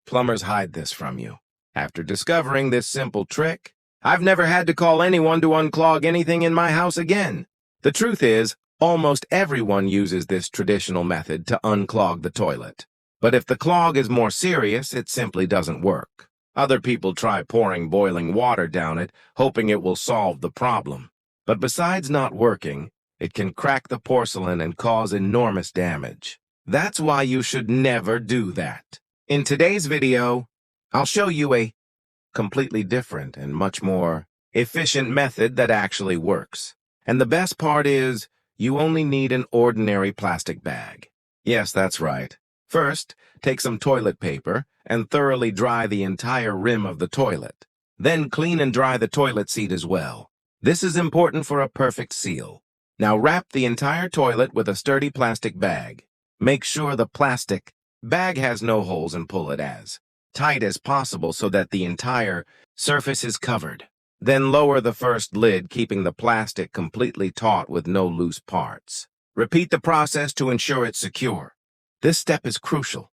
plumbers hide this from you. After discovering this simple trick, I've never had to call anyone to unclog anything in my house again. The truth is, almost everyone uses this traditional method to unclog the toilet. But if the clog is more serious, it simply doesn't work. Other people try pouring boiling water down it, hoping it will solve the problem. But besides not working, it can crack the porcelain and cause enormous damage. That's why you should never do that. In today's video, I'll show you a completely different and much more efficient method that actually works. And the best part is, you only need an ordinary plastic bag. Yes, that's right. First, take some toilet paper and thoroughly dry the entire rim of the toilet. Then clean and dry the toilet seat as well. This is important for a perfect seal. Now wrap the entire toilet with a sturdy plastic bag. Make sure the plastic bag has no holes and pull it as tight as possible so that the entire surface is covered. Then lower the first lid, keeping the plastic completely taut with no loose parts. Repeat the process to ensure it's secure. This step is crucial.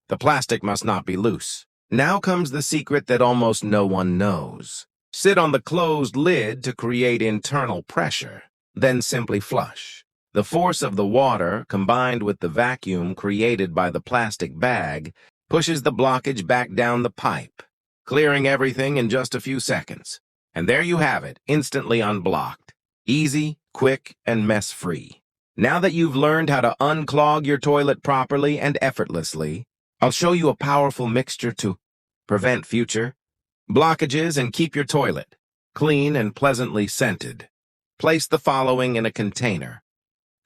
The plastic must not be loose. Now comes the secret that almost no one knows. Sit on the closed lid to create internal pressure. Then simply flush. The force of the water, combined with the vacuum created by the plastic bag, pushes the blockage back down the pipe, clearing everything in just a few seconds. And there you have it, instantly unblocked. Easy, quick, and mess-free. Now that you've learned how to unclog your toilet properly and effortlessly, I'll show you a powerful mixture to prevent future blockages and keep your toilet clean and pleasantly scented. Place the following in a container: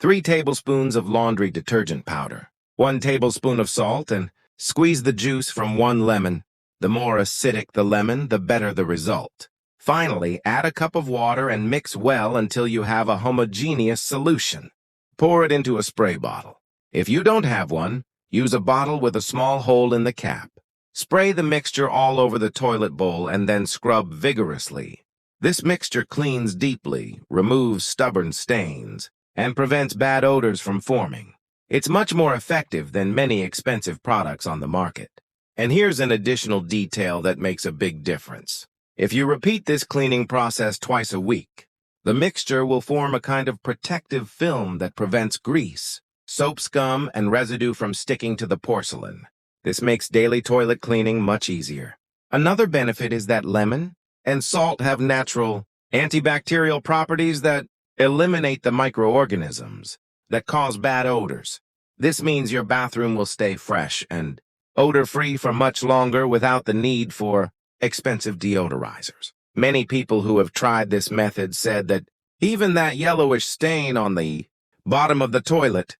3 tablespoons of laundry detergent powder, 1 tablespoon of salt, and squeeze the juice from 1 lemon. The more acidic the lemon, the better the result. Finally, add a cup of water and mix well until you have a homogeneous solution. Pour it into a spray bottle. If you don't have one, use a bottle with a small hole in the cap. Spray the mixture all over the toilet bowl and then scrub vigorously. This mixture cleans deeply, removes stubborn stains, and prevents bad odors from forming. It's much more effective than many expensive products on the market. And here's an additional detail that makes a big difference. If you repeat this cleaning process twice a week, the mixture will form a kind of protective film that prevents grease, soap scum, and residue from sticking to the porcelain. This makes daily toilet cleaning much easier. Another benefit is that lemon and salt have natural antibacterial properties that eliminate the microorganisms that cause bad odors. This means your bathroom will stay fresh and odor-free for much longer without the need for expensive deodorizers. Many people who have tried this method said that even that yellowish stain on the bottom of the toilet,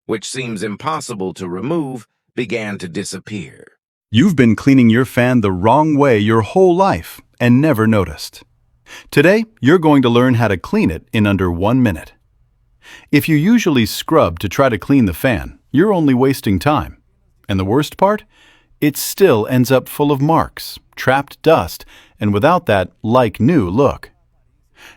which seems impossible to remove, began to disappear. You've been cleaning your fan the wrong way your whole life and never noticed. Today, you're going to learn how to clean it in under 1 minute. If you usually scrub to try to clean the fan, you're only wasting time. And the worst part? It still ends up full of marks, trapped dust, and without that like-new look.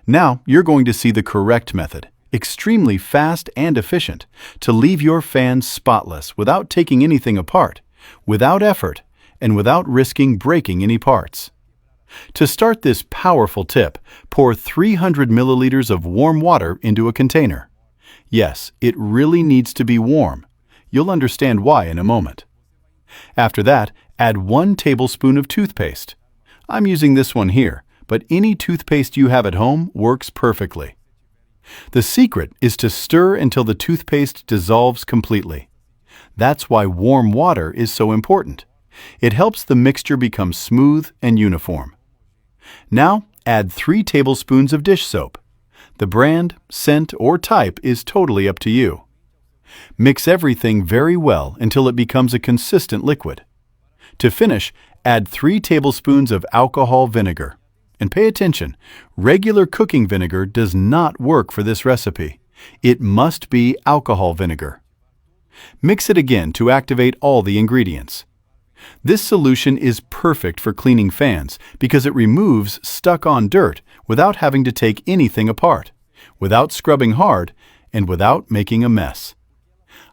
Now, you're going to see the correct method, extremely fast and efficient, to leave your fan spotless without taking anything apart, without effort, and without risking breaking any parts. To start this powerful tip, pour 300 milliliters of warm water into a container. Yes, it really needs to be warm. You'll understand why in a moment. After that, add 1 tablespoon of toothpaste. I'm using this one here, but any toothpaste you have at home works perfectly. The secret is to stir until the toothpaste dissolves completely. That's why warm water is so important. It helps the mixture become smooth and uniform. Now, add 3 tablespoons of dish soap. The brand, scent, or type is totally up to you. Mix everything very well until it becomes a consistent liquid. To finish, add 3 tablespoons of alcohol vinegar. And pay attention, regular cooking vinegar does not work for this recipe. It must be alcohol vinegar. Mix it again to activate all the ingredients. This solution is perfect for cleaning fans because it removes stuck-on dirt without having to take anything apart, without scrubbing hard, and without making a mess.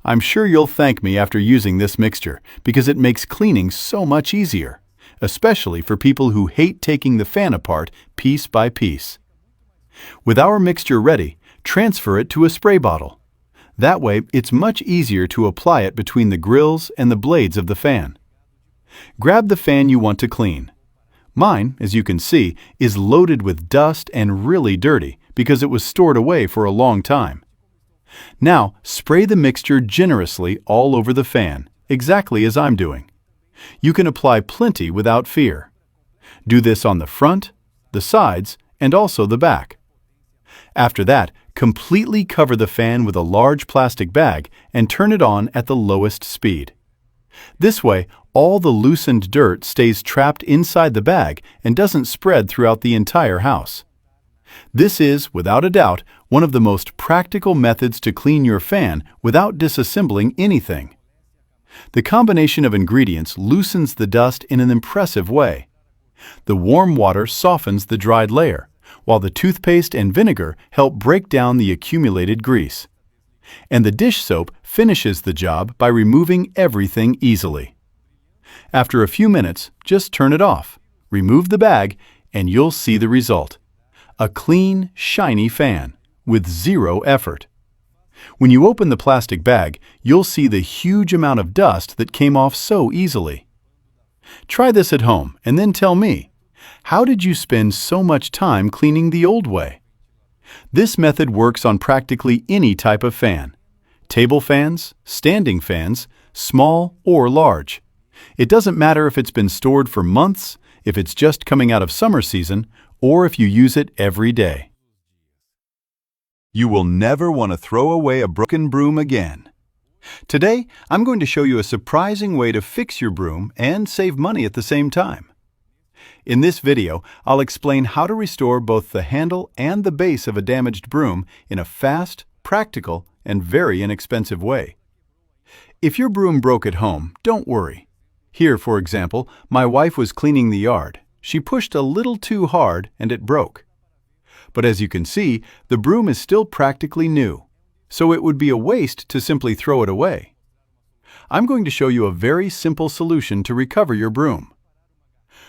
I'm sure you'll thank me after using this mixture because it makes cleaning so much easier, especially for people who hate taking the fan apart piece by piece. With our mixture ready, transfer it to a spray bottle. That way, it's much easier to apply it between the grills and the blades of the fan. Grab the fan you want to clean. Mine, as you can see, is loaded with dust and really dirty because it was stored away for a long time. Now, spray the mixture generously all over the fan, exactly as I'm doing. You can apply plenty without fear. Do this on the front, the sides, and also the back. After that, completely cover the fan with a large plastic bag and turn it on at the lowest speed. This way, all the loosened dirt stays trapped inside the bag and doesn't spread throughout the entire house. This is, without a doubt, one of the most practical methods to clean your fan without disassembling anything. The combination of ingredients loosens the dust in an impressive way. The warm water softens the dried layer, while the toothpaste and vinegar help break down the accumulated grease. And the dish soap finishes the job by removing everything easily. After a few minutes, just turn it off, remove the bag, and you'll see the result. A clean, shiny fan with zero effort. When you open the plastic bag, you'll see the huge amount of dust that came off so easily. Try this at home and then tell me, how did you spend so much time cleaning the old way? This method works on practically any type of fan. Table fans, standing fans, small or large. It doesn't matter if it's been stored for months, if it's just coming out of summer season, or if you use it every day. You will never want to throw away a broken broom again. Today, I'm going to show you a surprising way to fix your broom and save money at the same time. In this video, I'll explain how to restore both the handle and the base of a damaged broom in a fast, practical, and very inexpensive way. If your broom broke at home, don't worry. Here, for example, my wife was cleaning the yard. She pushed a little too hard and it broke. But as you can see, the broom is still practically new, so it would be a waste to simply throw it away. I'm going to show you a very simple solution to recover your broom.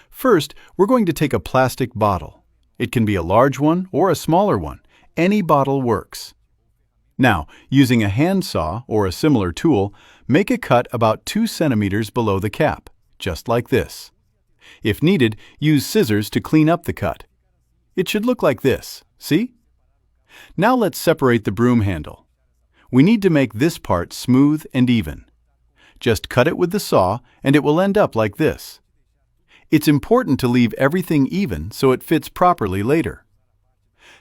First, we're going to take a plastic bottle. It can be a large one or a smaller one. Any bottle works. Now, using a handsaw or a similar tool, make a cut about 2 centimeters below the cap, just like this. If needed, use scissors to clean up the cut. It should look like this, see? Now let's separate the broom handle. We need to make this part smooth and even. Just cut it with the saw and it will end up like this. It's important to leave everything even so it fits properly later.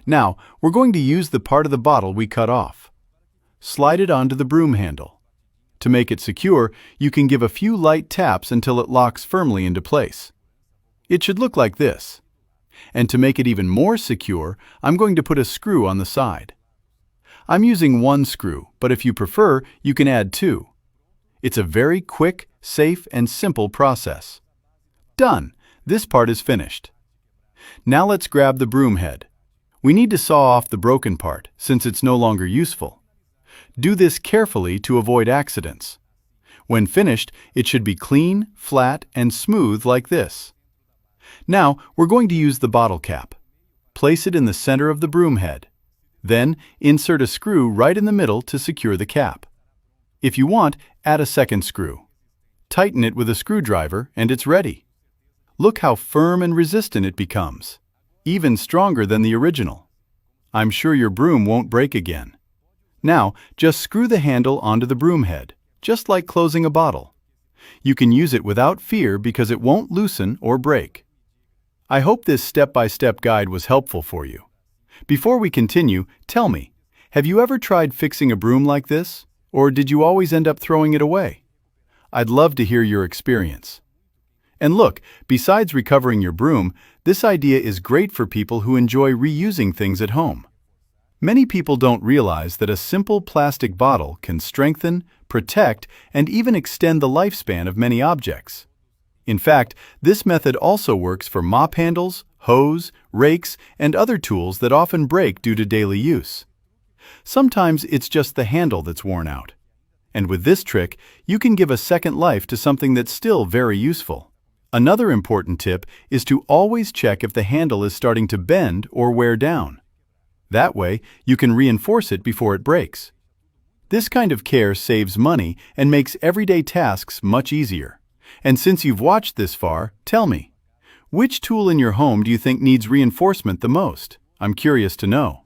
Now, we're going to use the part of the bottle we cut off. Slide it onto the broom handle. To make it secure, you can give a few light taps until it locks firmly into place. It should look like this. And to make it even more secure, I'm going to put a screw on the side. I'm using 1 screw, but if you prefer, you can add 2. It's a very quick, safe, and simple process. Done! This part is finished. Now let's grab the broom head. We need to saw off the broken part, since it's no longer useful. Do this carefully to avoid accidents. When finished, it should be clean, flat, and smooth like this. Now, we're going to use the bottle cap. Place it in the center of the broom head. Then, insert a screw right in the middle to secure the cap. If you want, add a second screw. Tighten it with a screwdriver and it's ready. Look how firm and resistant it becomes, even stronger than the original. I'm sure your broom won't break again. Now, just screw the handle onto the broom head, just like closing a bottle. You can use it without fear because it won't loosen or break. I hope this step-by-step guide was helpful for you. Before we continue, tell me, have you ever tried fixing a broom like this, or did you always end up throwing it away? I'd love to hear your experience. And look, besides recovering your broom, this idea is great for people who enjoy reusing things at home. Many people don't realize that a simple plastic bottle can strengthen, protect, and even extend the lifespan of many objects. In fact, this method also works for mop handles, hose, rakes, and other tools that often break due to daily use. Sometimes it's just the handle that's worn out. And with this trick, you can give a second life to something that's still very useful. Another important tip is to always check if the handle is starting to bend or wear down. That way, you can reinforce it before it breaks. This kind of care saves money and makes everyday tasks much easier. And since you've watched this far, tell me, which tool in your home do you think needs reinforcement the most? I'm curious to know.